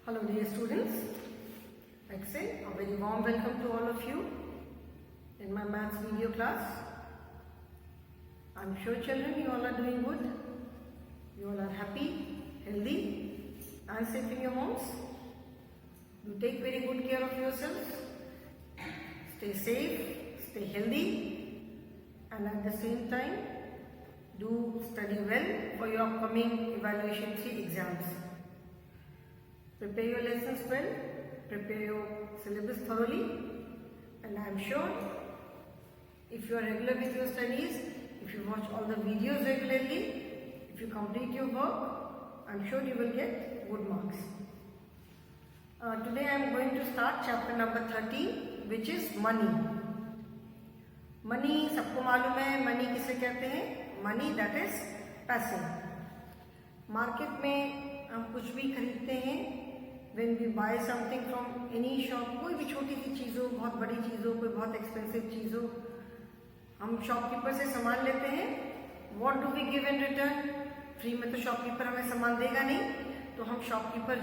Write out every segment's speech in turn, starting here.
Hello dear students, like I say, a very warm welcome to all of you in my maths video class. I'm sure children you all are doing good, you all are happy, healthy and safe in your homes. You take very good care of yourselves, stay safe, stay healthy and at the same time do study well for your upcoming evaluation 3 exams. Prepare your lessons well, prepare your syllabus thoroughly, and I am sure if you are regular with your studies, if you watch all the videos regularly, if you complete your work, I am sure you will get good marks. Today I am going to start chapter number 13, which is money. Money, सबको मालूम है money किसे कहते हैं? Money, that is पैसे. Market में हम कुछ भी खरीदते हैं. When we buy something from any shop, कोई भी छोटी सी चीज़ हो, बहुत बड़ी चीज़ हो, कोई बहुत एक्सपेंसिव चीज़ हो, हम शॉपकीपर से सामान लेते हैं. What do we give in return? Free में तो शॉपकीपर हमें सामान देगा नहीं, तो हम शॉपकीपर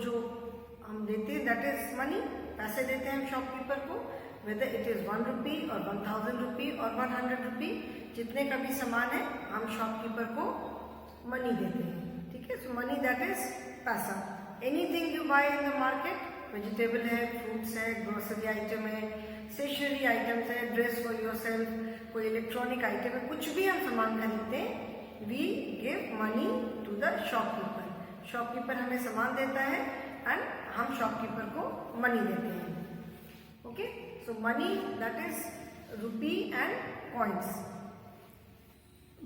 जो हम देते हैं, that is money, पैसे देते हैं हम शॉपकीपर को. Whether it is 1 rupee or 1000 rupee or 100 rupee, जितने का भी सामान है हम शॉपकीपर को मनी देते हैं. ठीक है, so money that is पैसा. Anything you buy in the market, vegetable है, फ्रूट्स है, ग्रोसरी आइटम है, स्टेशनरी आइटम्स है, ड्रेस फॉर योरसेल्फ, कोई इलेक्ट्रॉनिक आइटम है, कुछ भी हम सामान खरीदते हैं, we give money to the shopkeeper. Shopkeeper हमें सामान देता है एंड हम शॉपकीपर को मनी देते हैं. Okay, so money that is rupee and coins.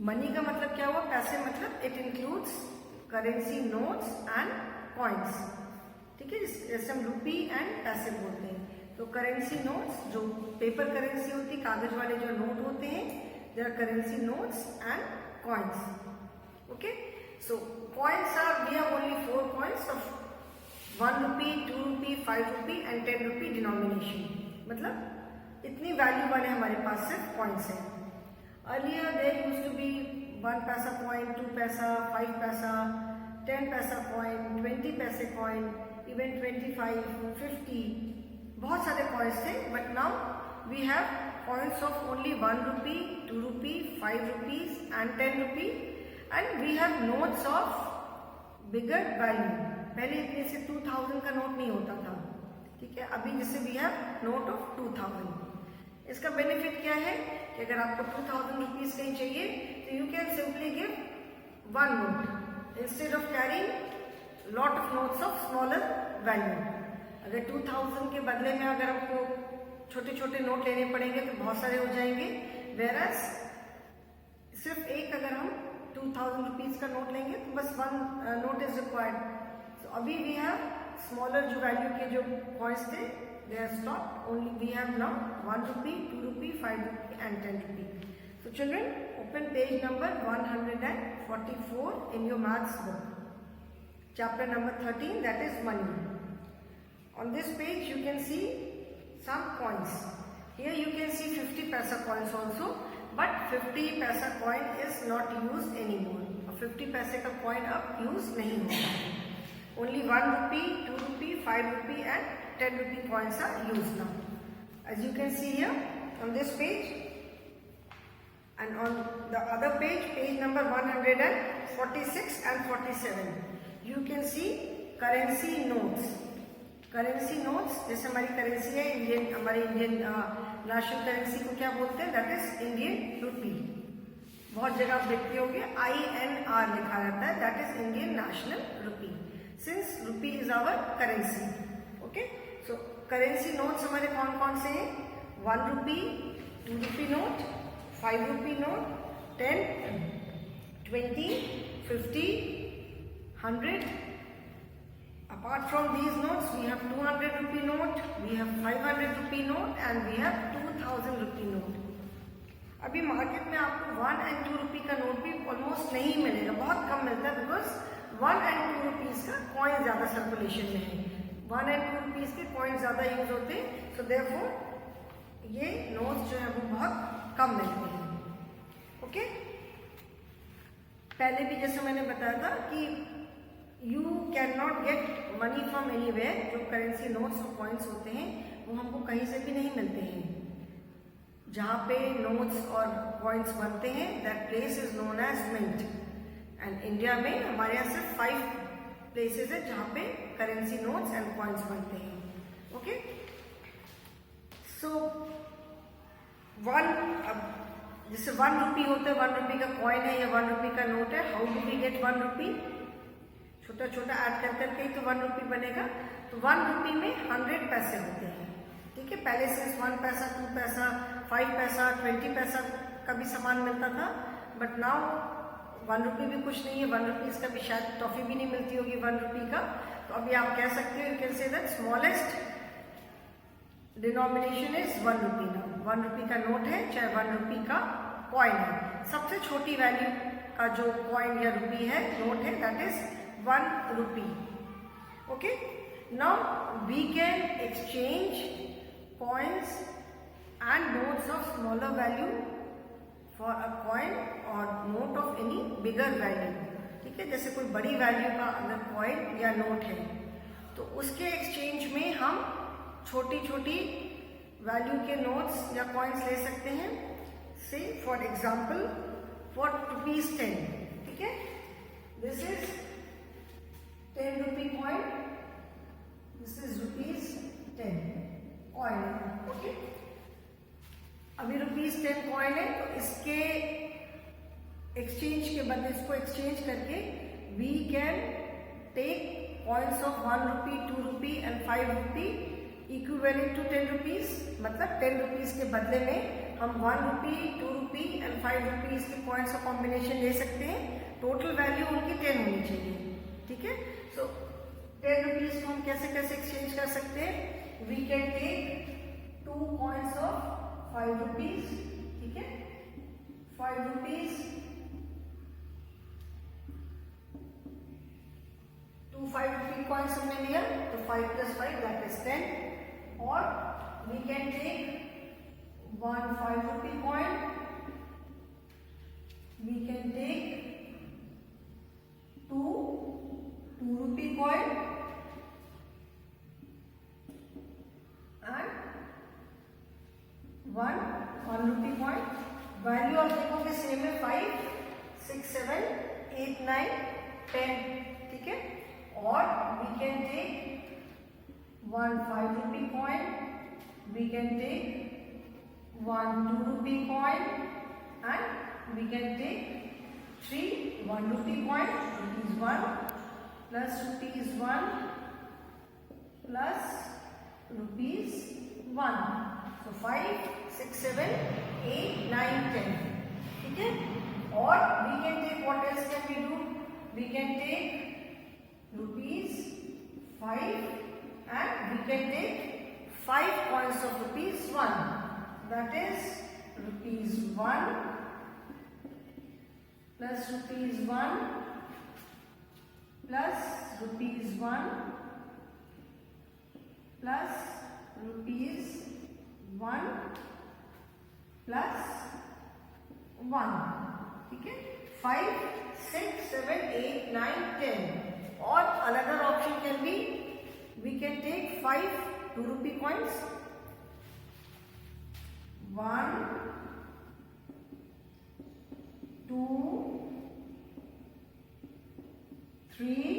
Money का मतलब क्या हुआ? पैसे. मतलब it includes currency, notes and coins. ठीक है, जैसे हम रुपी एंड पैसे बोलते हैं. तो करेंसी नोट्स, जो पेपर करेंसी होती है, कागज वाले जो नोट होते हैं, there are currency notes and coins. Okay, so coins are, we have only 4 coins of 1 rupee, 2 rupee, 5 rupee and 10 rupee denomination. मतलब इतनी वैल्यू वाले हमारे पास सिर्फ कॉइन्स हैं. Earlier there used to be 1 पैसा कॉइन, 2 पैसा, 5 पैसा, 10 पैसा कॉइन, 20 पैसे कॉइन, इवन 25, 50, बहुत सारे कॉइन्स थे. But now we have coins of only 1 rupee, 2 rupee, 5 rupees and 10 rupee and we have notes of bigger value. पहले इतने से 2000 का नोट नहीं होता था. ठीक है, अभी जैसे वी हैव नोट ऑफ 2000. इसका बेनिफिट क्या है कि अगर आपको 2000 रुपीज कहीं चाहिए तो you can simply give 1 note instead of carrying lot of notes of smaller value. अगर 2000 के बदले में अगर आपको छोटे छोटे नोट लेने पड़ेंगे तो बहुत सारे हो जाएंगे. whereas सिर्फ एक अगर हम 2000 रुपीज का नोट लेंगे तो बस 1 note is required. so अभी we have smaller जो वैल्यू के जो कॉइन्स थे, they are stopped. only we have now 1 rupee, 2 rupee, 5 rupee and 10 rupee. so children, open page number 144 in your maths book, chapter number 13, that is money. On this page you can see some coins. Here you can see 50 paisa coins also, but 50 paisa coin is not used anymore. 50 पैसे का coin अब use नहीं होता. Only 1 rupee, 2 rupee, 5 rupee and 10 rupee coins are used now. As you can see here on this page, and on the other page, page number 146 and 47, you can see currency notes. Currency notes, जैसे हमारी currency है Indian, हमारी Indian national currency को क्या बोलते हैं? That is Indian rupee. बहुत जगह आप देखते होंगे INR लिखा रहता है, that is Indian national rupee. Since rupee is our currency. Okay, so currency notes हमारे कौन कौन से हैं? 1 rupee, 2 rupee note, 5 rupee note, 10, 20, 50, 100. Apart from these notes, we have 200 rupee note, we have 500 rupee note and we have 2000 rupee note. अभी market में आपको 1 and 2 rupee का note भी ऑलमोस्ट नहीं मिलेगा, बहुत कम मिलता है. बिकॉज 1 and 2 rupees का कॉइन ज्यादा सर्कुलेशन में है. 1 and 2 rupees के कॉइन ज्यादा यूज होते हैं. सो देयरफॉर ये नोट्स जो है वो बहुत कम मिलते हैं. ओके, पहले भी जैसे मैंने बताया था कि you cannot get money from anywhere, जो करेंसी नोट्स और कॉइन्स होते हैं वो हमको कहीं से भी नहीं मिलते हैं। जहाँ पे नोट्स और कॉइन्स बनते हैं that place is known as mint. And India में हमारे यहाँ सिर्फ 5 प्लेसेस है जहाँ पे करेंसी नोट्स एंड कॉइन्स बनते हैं। ओके, सो जैसे 1 रुपी होता है, 1 रुपी का कॉइन है या 1 रुपी का नोट है, हाउ डू वी गेट 1 रुपी? छोटा छोटा ऐड कर करके ही तो 1 रुपी बनेगा। तो 1 रुपी में 100 पैसे होते हैं, ठीक है। पहले से 1 पैसा, 2 पैसा, 5 पैसा, 20 पैसा का भी सामान मिलता था, बट नाउ 1 रुपी भी कुछ नहीं है। 1 रुपीज का भी शायद टॉफी भी नहीं मिलती होगी 1 रुपी का। तो अभी आप कह सकते हो, you can say that smallest denomination is 1 rupee. Now 1 रुपी का नोट है चाहे 1 रुपी का कॉइन है, सबसे छोटी वैल्यू का जो कॉइन या रुपी है, नोट है, that is 1 rupee. Okay, now we can exchange coins and notes of smaller value for a coin और note of any bigger value, ठीक है। जैसे कोई बड़ी वैल्यू का अगर कॉइन या नोट है तो उसके एक्सचेंज में हम छोटी छोटी वैल्यू के नोट्स या कॉइन्स ले सकते हैं। से फॉर एग्जाम्पल फॉर ₹10, ठीक है, this is 10 rupee coin, this is ₹10 coin, okay. अभी ₹10 कॉइन है तो इसके एक्सचेंज के बदले, इसको एक्सचेंज करके we can take coins of 1 rupee, 2 rupee and 5 rupee equivalent to 10 rupees. मतलब 10 रुपीज के बदले में हम 1 रुपी, 2 रुपी एंड 5 रुपीज के कॉइन्स का कॉम्बिनेशन ले सकते हैं। टोटल वैल्यू उनकी 10 होनी चाहिए, ठीक है। सो 10 रुपीज को हम कैसे कैसे एक्सचेंज कर सकते हैं? We can take 2 coins of 5 rupees, ठीक है, 5 रुपीज, 2 5 रुपी कॉइन्स हमने लिया तो 5 + 5 दैट इज 10। और we can take 1 5 rupee coin, we can take 2 2 rupee coin and 1 1 rupee coin. Value आप देखोगे सेम है, 5 6 7 8 9 10, ठीक है। और we can take 1 5 rupee coin, we can take 1 2 rupee coin and we can take 3 1 rupee coin, ₹1 plus ₹1 plus ₹1। So 5 6 7 8 9 10, ठीक है। और we can take, what else can we do? We can take ₹5 and we can take 5 coins of ₹1. That is ₹1 plus ₹1 plus ₹1 plus ₹1 plus 1, ठीक है। 5 6 7 8 9 10। और another option can be, we can take 5 2 rupee coins, 1 2 3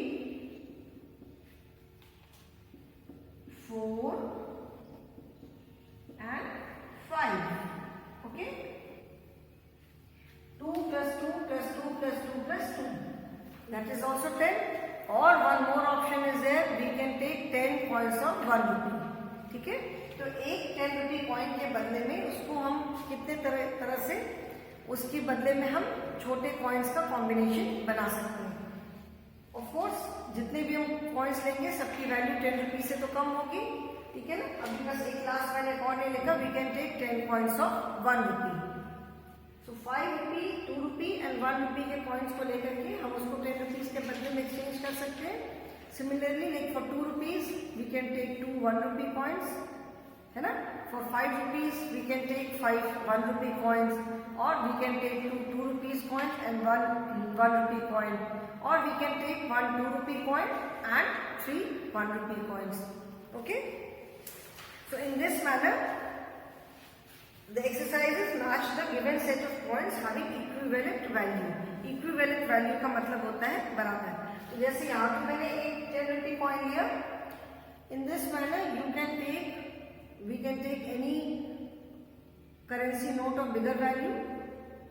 4 and 5, okay. 2 plus 2 plus 2 plus 2 plus 2, that is also 10. और one more option is there, we can take 10 coins of 1 rupee, ठीक है। तो एक 10 rupee coin के बदले में उसको हम कितने तरह से उसके बदले में हम छोटे कॉइन्स का कॉम्बिनेशन बना सकते हैं। ऑफ कोर्स जितने भी हम कॉइन्स लेंगे सबकी वैल्यू 10 रुपी से तो कम होगी, ठीक है ना। अभी बस एक लास्ट मैंने कॉइन ने लिखा, we can take 10 coins of 1 rupee. So 5 rupee 2 rupee and 1 rupee के कॉइन्स को लेकर के हम उसको 10 रुपीज के बदले में एक्सचेंज कर सकते हैं। Similarly like for 2 rupees we can take 2 1 rupee coins, है ना। For 5 rupees we can take 5 1 rupee coins, और we can take 2 rupees coins and 1 rupee coin, और we can take 1 2 rupee coin and 3 1 rupee coins. Okay, so in this manner the exercises match the given set of coins having equivalent value. Equivalent value का मतलब होता है बराबर. तो जैसे यहाँ पे मैंने एक 10 rupee coin लिया. In this manner we can take any currency note of bigger value.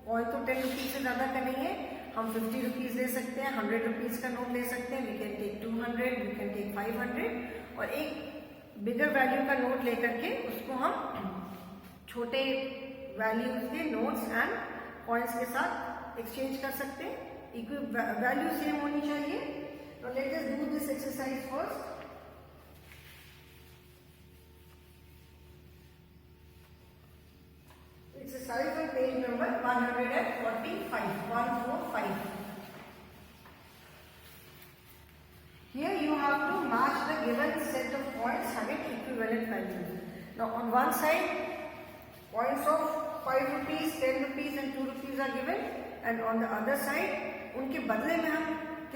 और तो 10 रुपीज से ज्यादा का नहीं है, हम 50 रुपीज ले सकते हैं, 100 रुपीज का नोट ले सकते हैं. We can take 200, we can take 500 और एक बिगर वैल्यू का नोट लेकर के उसको हम छोटे वैल्यूज के नोट्स एंड कॉइन्स के साथ एक्सचेंज कर सकते हैं. वैल्यू सेम होनी चाहिए. तो let us do this exercise first. Exercise on page number 145. 145. Here you have to match the given set of coins having equivalent values. Now on one side, coins of 5 rupees, 10 rupees and 2 rupees are given, and on the other side, उनके बदले में हम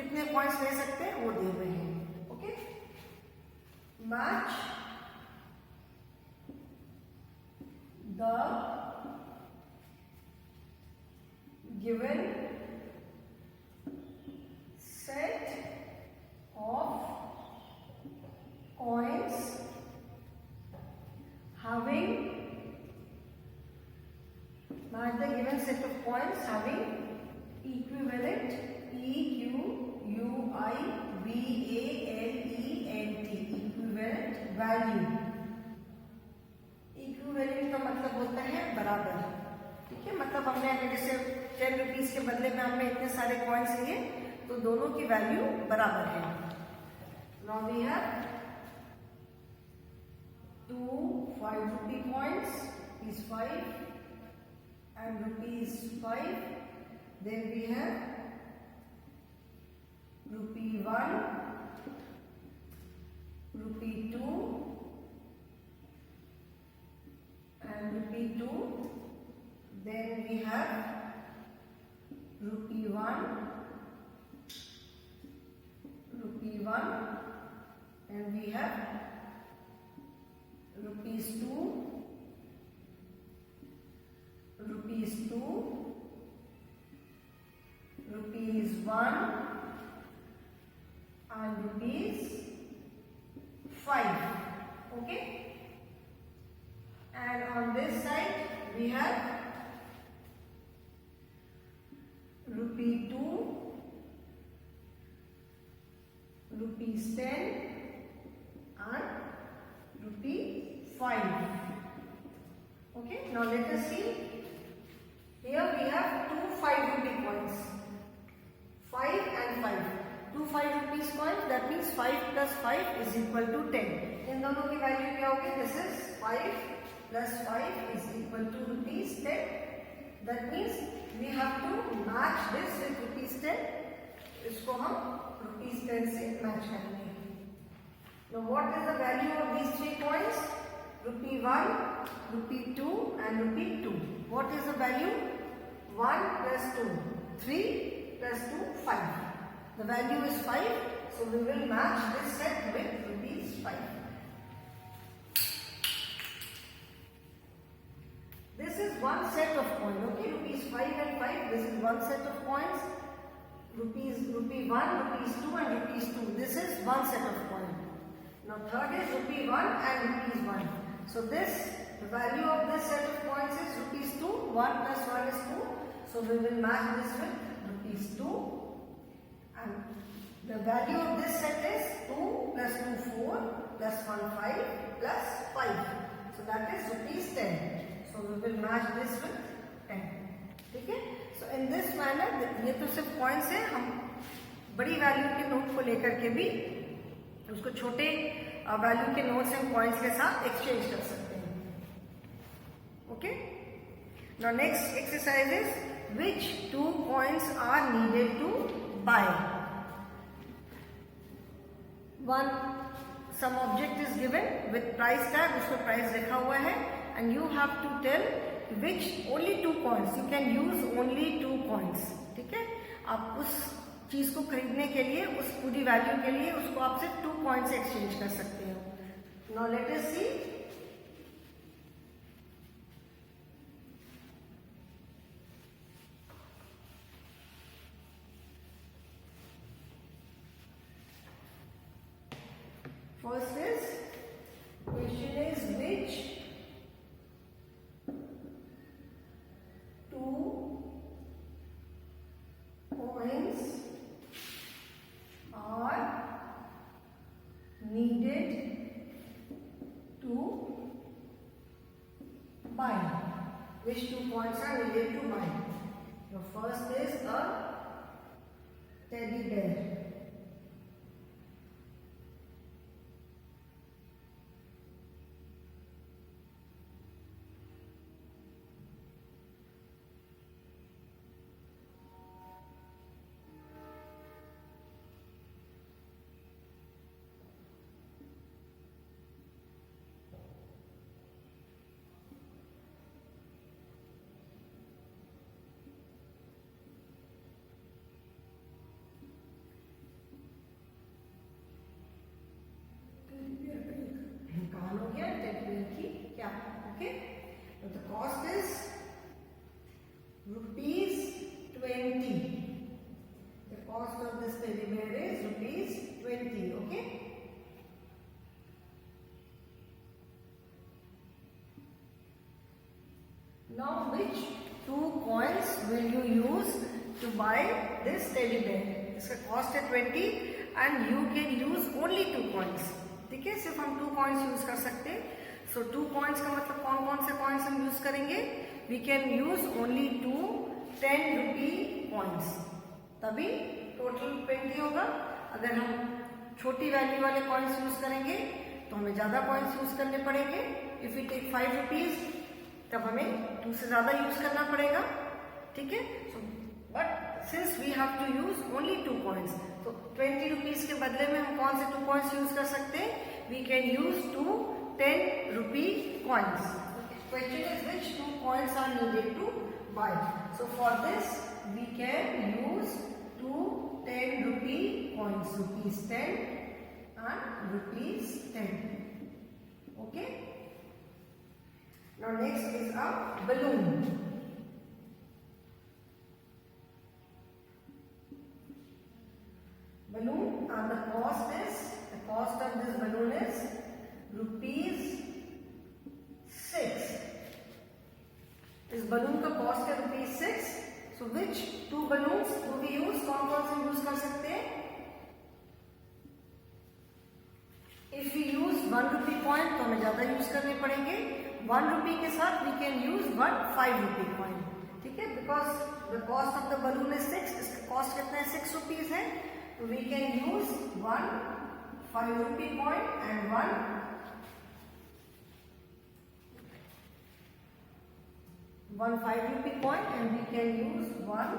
कितने coins ले सकते हैं वो दे रहे हैं. Okay? Match the given set of coins having equivalent equivalent value. Equivalent का मतलब होता है बराबर. ठीक है, मतलब हमने अगर जैसे 10 रुपीज के बदले में हमने इतने सारे कॉइन्स लिए तो दोनों की वैल्यू बराबर है. Now we have 2 5 rupee coins is 5 and rupees 5. Then we have rupee 1, rupee 2 and rupee 2. Then we have rupee 1, rupee 1 and we have rupees 2, rupees 2, rupees 1 and rupees 5. Okay, and on this side we have rupee 2, rupees 10 and rupee 5. Okay, now let us see. Here we have 2 5 rupee coins. 5 and 5. 2 5 rupees coins, that means 5 plus 5 is equal to 10. इन दोनों की value क्या होगी? This is 5 plus 5 is equal to rupees 10. That means we have to match this with rupees 10. इसको हम rupees 10 से match करेंगे. Now what is the value of these 3 coins? Rupee 1, rupee 2 and rupee 2. What is the value? 1 plus 2, 3 plus 2, 5. The value is 5, so we will match this set with rupees 5. This is one set of coin, okay, rupees 5 and 5, this is one set of coins. Rupee 1, rupees 2 and rupees 2, this is one set of coin. Now third is rupee 1 and rupees 1. So this, the value of this set of coins is rupees 2, 1 plus 1 is 2. So we will match this with rupees 2. And the value of this set is 2 plus 2 4 plus 1 5 plus 5. So that is rupees 10. So we will match this with 10. ठीक है? So in this manner, ये तो सिर्फ coins है, हम बड़ी value के note को लेकर के भी उसको छोटे वैल्यू के नोट्स एंड कॉइन्स के साथ एक्सचेंज कर सकते हैं. Okay, now next exercise is which 2 coins are needed to buy. One, some object is given with price tag, उसको प्राइस लिखा हुआ है, and you have to tell which only 2 coins. You can use only 2 coins. ठीक है, आप उस चीज को खरीदने के लिए, उस पूरी वैल्यू के लिए उसको आप सिर्फ 2 कॉइन से एक्सचेंज कर सकते हो। Now let us see first is question is which two coins are needed to buy? Which 2 coins are needed to buy? The first is a teddy bear. The cost is ₹20. The cost of this teddy bear is ₹20. Okay. Now, which 2 coins will you use to buy this teddy bear? इसका cost है 20 and you can use only 2 coins. ठीक है, सिर्फ हम 2 coins use कर सकते हैं. So 2 coins का मतलब कौन कौन से coins हम यूज करेंगे? We can use only 2 ₹10 coins. तभी टोटल 20 होगा. अगर हम छोटी वैल्यू वाले coins यूज करेंगे तो हमें ज्यादा coins यूज करने पड़ेंगे. If we take 5 rupees तब हमें 2 से ज्यादा यूज करना पड़ेगा. ठीक है. But since we have to use only 2 coins, तो 20 rupees के बदले में हम कौन से 2 coins यूज कर सकते हैं? We can use 2 ₹10 coins. Question is which 2 coins are needed to buy? So for this we can use 2 ₹10 coins, ₹10 and ₹10. Okay. Now next is a balloon. Balloon and the cost of this balloon is ₹6. इस balloon का cost है ₹6. So which 2 balloons do we use? कौन कौन से use कर सकते हैं? If we use ₹1 coin तो हमें ज्यादा यूज करने पड़ेंगे. ₹1 के साथ we can use 1 ₹5 coin. ठीक है, because the cost of the balloon is 6. इसका cost कितना है? ₹6 है. So we can use 1 ₹5 coin and 1 ₹5 coin, and we can use 1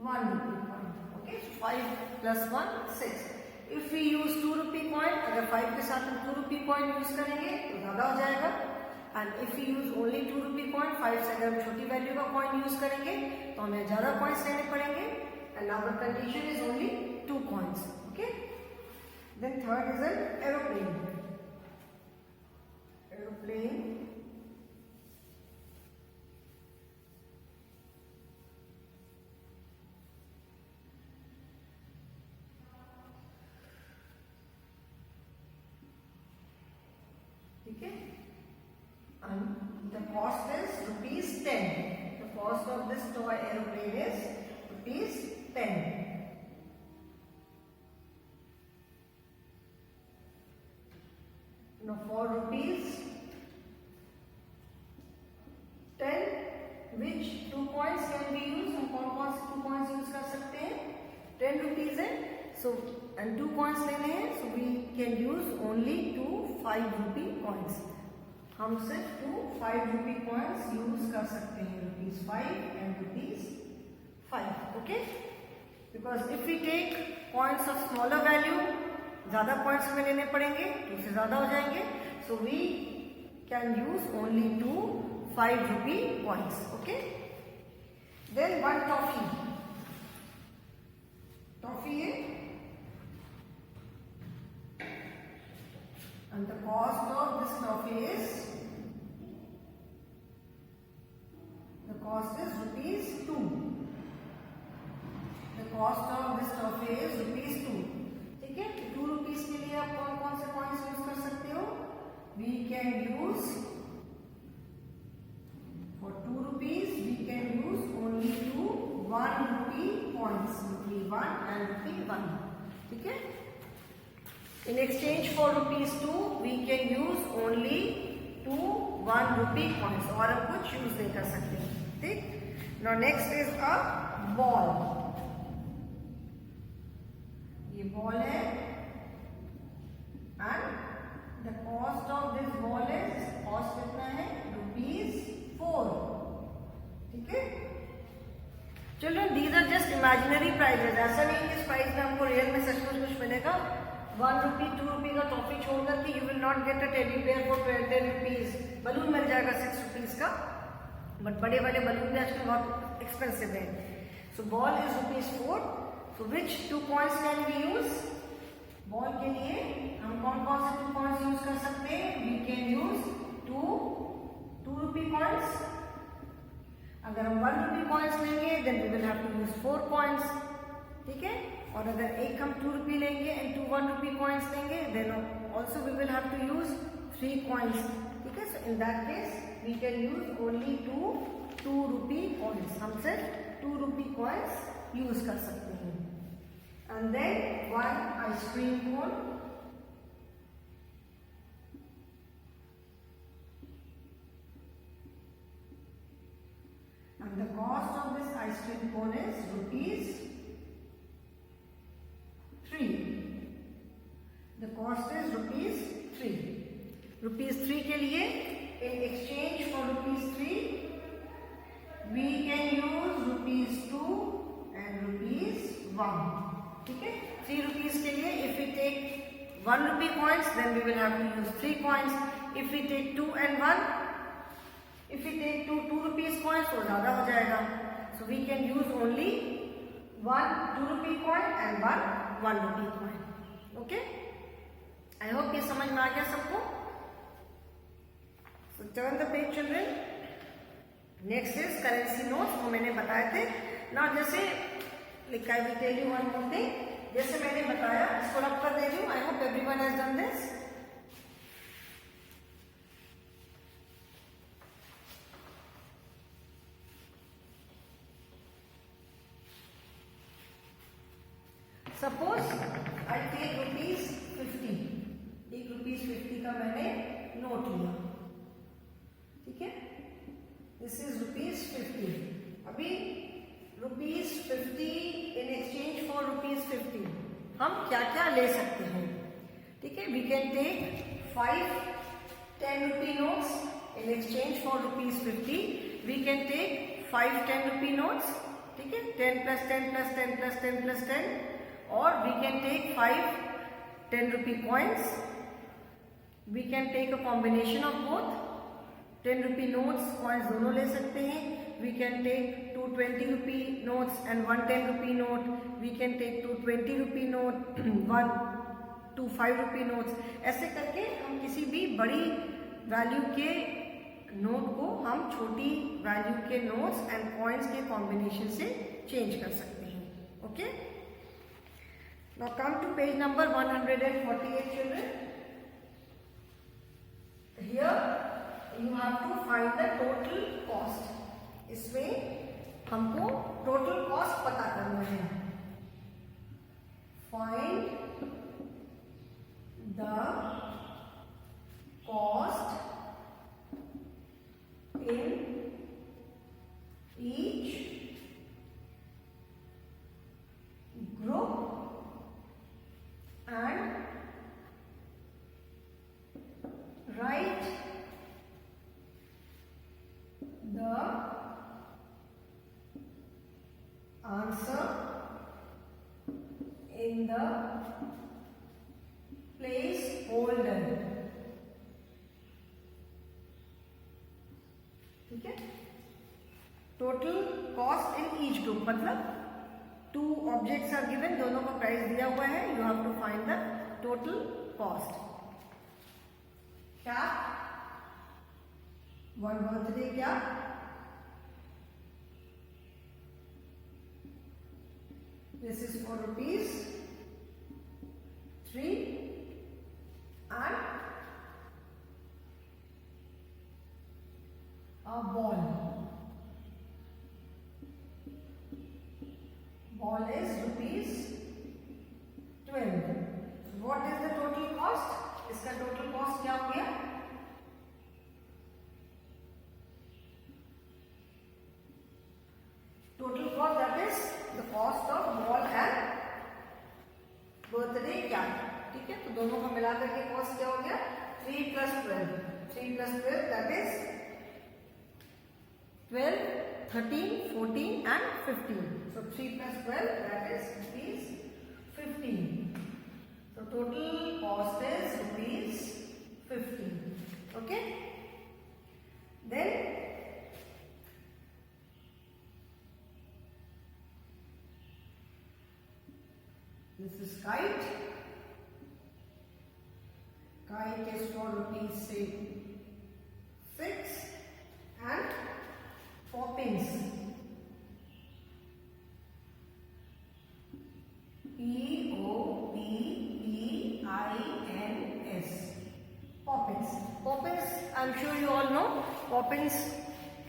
₹1 coin. Okay, so 5 plus 1 6. If we use ₹2 coin, अगर 5 के साथ हम ₹2 coin यूज करेंगे तो ज्यादा हो जाएगा. And if we use only ₹2 coin, 5 से अगर हम छोटी वैल्यू का coin यूज करेंगे तो हमें ज्यादा coins लेने पड़ेंगे. And our condition is only 2 coins. Okay. Then third is an aeroplane. Aeroplane. Okay. And the cost is ₹10. The cost of this toy aeroplane is ₹10. Now for ₹10, which 2 coins can we use? हम कौन से 2 coins use कर सकते हैं? ₹10 है. So and 2 coins लेने हैं, so we can use only 2 ₹5 coins. हम सिर्फ 2 ₹5 coins यूज कर सकते हैं. ₹5 and ₹5. Okay. Because if we take coins of smaller value, ज्यादा coins हमें लेने पड़ेंगे, 2 से ज्यादा हो जाएंगे. So we can use only 2 ₹5 coins. Okay. Then one toffee. Toffee है and the cost of this toffee is rupees 2. The cost of this toffee is rupees 2. ठीक है, 2 rupees के लिए आप कौन कौन से पॉइंट्स यूज कर सकते हो? We can use for 2 rupees we can use only 2 1 rupee points, rupee 1 and rupee 1. ठीक है, in exchange for rupees 2 we can use only 2 1 rupee coins और हम कुछ यूज नहीं कर सकते. ठीक. Now next is a ball. ये बॉल है and the cost of this ball is, cost कितना है? rupees 4. ठीक है. Children, these are just imaginary prizes. ऐसा नहीं कि इस प्राइज में हमको रियल में सचमुच कुछ मिलेगा. 1 rupee 2 rupee का टॉफी छोड़कर कि you will not get a teddy bear for 10 rupees. Balloon मिल जाएगा 6 rupees का, बट बड़े वाले बलून भी आजकल बहुत एक्सपेंसिव है. So ball is rupees 4. So which 2 coins can we use? Ball के लिए हम कौन कौन से 2 coins यूज कर सकते हैं? We can use 2 rupee coins. अगर हम 1 rupee coins लेंगे then we will have to use 4 coins. ठीक है, और अगर एक हम 2 rupee लेंगे एंड 2 1 rupee coins लेंगे then also we will have to use 3 coins. ठीक है, so in that case we can use only 2 rupee coins. हम सिर्फ 2 rupee coins यूज कर सकते हैं. And then 1 ice cream cone. And the cost of this ice cream cone is rupees 3. The cost is rupees 3. Rupees 3 के लिए in exchange for rupees 3 we can use rupees 2 and rupees 1. ठीक है, 3 rupees के लिए if we take 1 rupee coins then we will have to use 3 coins. If we take 2 and 1, if we take 2 rupees coins तो ज़्यादा हो जाएगा. So we can use only 1 2 rupee coin and 1 rupee coin. Okay? I hope ये समझ में आ गया सबको. So turn the page children. Next is currency notes. वो मैंने बताए थे. Now जैसे like I will tell you one more thing. जैसे मैंने बताया इसको रब कर दे रही हूँ. I hope everyone has done this. Suppose I take rupees 50. एक rupees 50 का मैंने नोट लिया. ठीक है, दिस इज rupees 50. अभी rupees 50 in exchange for rupees 50 हम क्या क्या ले सकते हैं? ठीक है, we can take 5 10 rupee notes in exchange for rupees 50. We can take 5 10 rupee notes. ठीक है, 10 plus 10 plus 10 plus 10 plus 10. Or we can take 5 10 rupee coins. We can take a combination of both. 10 rupee notes, coins दोनों ले सकते हैं. We can take 2 20 rupee notes and 1 10 rupee note. We can take 2 20 rupee note, 2 5 rupee notes. ऐसे करके हम किसी भी बड़ी वैल्यू के नोट को हम छोटी वैल्यू के नोट्स एंड कॉइन्स के कॉम्बिनेशन से चेंज कर सकते हैं. Okay, now come to page number 148 children. Here you have to find the total cost. इसमें हमको टोटल कॉस्ट पता करना है. Find the cost in each group and write the answer in the place holder. ठीक है, total cost in each group मतलब 2 objects are given, दोनों का प्राइस दिया हुआ है, you have to find the total cost. क्या 1 बर्थडे क्या, this is for rupees 3 and a ball. Ball is rupees 12. So what is the total cost? इसका total cost क्या हो गया? Total cost, that is the cost of ball and birthday cat. ठीक है, तो दोनों का मिलाकर के कॉस्ट क्या हो गया? 3 plus 12. 3 plus 12 that is 12, 13, 14 and 15. So 3 plus 12 that is rupees 15. So total cost is rupees 15. Okay. Then this is kite. Kite is for rupees say 6 and poppins. Poppins. Poppins. Poppins, I'm sure you all know. Poppins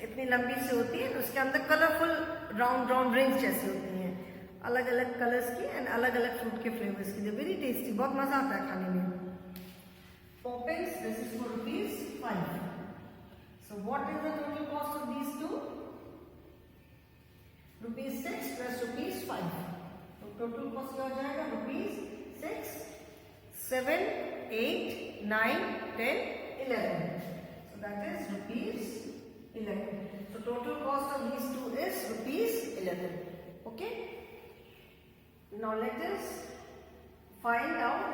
इतनी लंबी सी होती है, उसके अंदर colourful round round rings जैसी होती हैं, अलग अलग कलर्स की एंड अलग अलग फ्रूट के फ्लेवर्स की, वेरी टेस्टी, बहुत मजा आता है खाने में। Poppins, this is for rupees 5. So what is the total cost of these two? Rupees 6 plus rupees 5. तो total cost क्या हो जाएगा? rupees 6, 7, 8, 9, 10, 11. So that is rupees 11. So total cost of these two is rupees 11. Okay. Now let us find out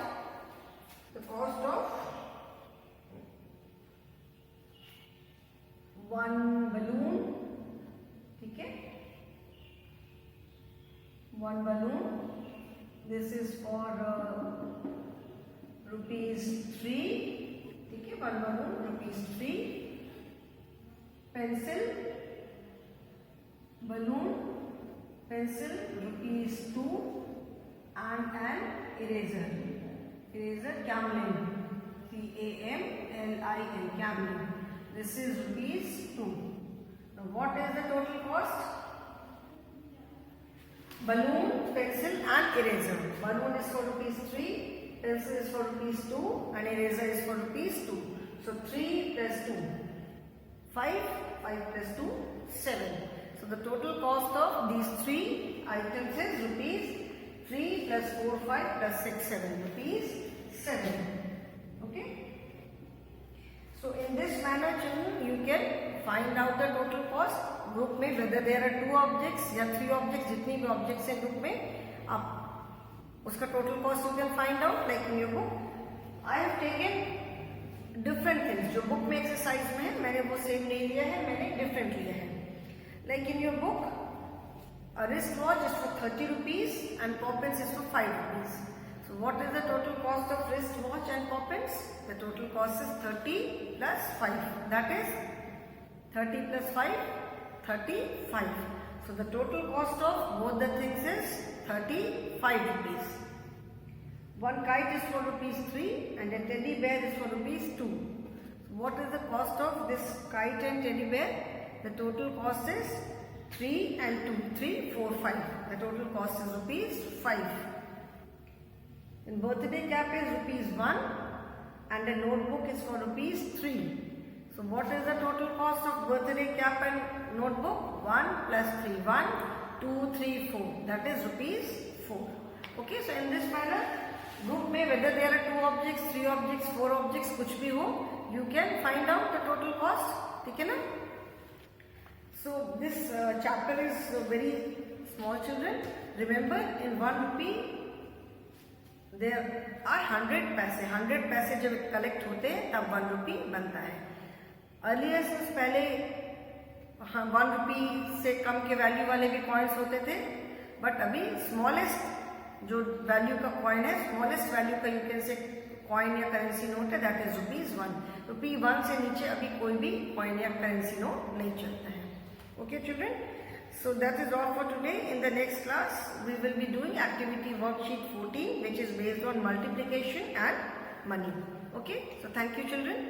the cost of one balloon. ठीक है, one balloon. This is for rupees 3. ठीक है, one balloon rupees 3. Pencil, balloon, pencil rupees 2 and an eraser. Eraser Camlin, C-A-M-L-I-N, Camlin. This is rupees 2. Now what is the total cost? Balloon, pencil and eraser. Balloon is for rupees 3, pencil is for rupees 2 and eraser is for rupees 2. So 3 plus 2, 5, 5 plus 2, 7. So the total cost of these 3 items is rupees 3 plus 4, 5 plus 6, 7. Rupees 7. Okay. So in this manner children you can find out the total cost group में, whether there are 2 objects या 3 objects, जितनी भी objects है group में, आप उसका total cost you can find out like in your book. I have taken different things, जो book में एक्सरसाइज में है मैंने वो सेम नहीं लिया है, मैंने डिफरेंट लिया है। Like in your book a wrist watch is for 30 rupees and Poppins is for 5 rupees. So what is the total cost of wrist watch and Poppins? The total cost is 30 plus 5, that is 30 plus 5, 35. So the total cost of both the things is 35 rupees. One kite is for rupees 3 and a teddy bear is for rupees 2. So what is the cost of this kite and teddy bear? The total cost is 3 and 2, 3, 4, 5. The total cost is rupees 5. And birthday cap is rupees 1 and a notebook is for rupees 3. So what is the total cost of birthday cap and notebook? 1 plus 3, 1, 2, 3, 4. That is rupees 4. Okay, so in this manner group में whether there are 2 objects, 3 objects, 4 objects, कुछ भी हो, you can find out the total cost. ठीक है ना? So this chapter is very small children. Remember in 1 rupee there are 100 पैसे. 100 पैसे जब कलेक्ट होते हैं तब 1 rupee बनता है. अर्लियर पहले 1 rupee से कम के वैल्यू वाले भी कॉइन्स होते थे, बट अभी स्मॉलेस्ट जो वैल्यू का कॉइन है, स्मॉलेस्ट वैल्यू का यू कैन से कॉइन या करेंसी नोट है, दैट इज ₹1। ₹1 से नीचे अभी कोई भी कॉइन या करेंसी नोट नहीं चलता है। Okay children, so that is all for today. In the next class we will be doing activity worksheet 14, which is based on multiplication and money. Okay, so thank you children.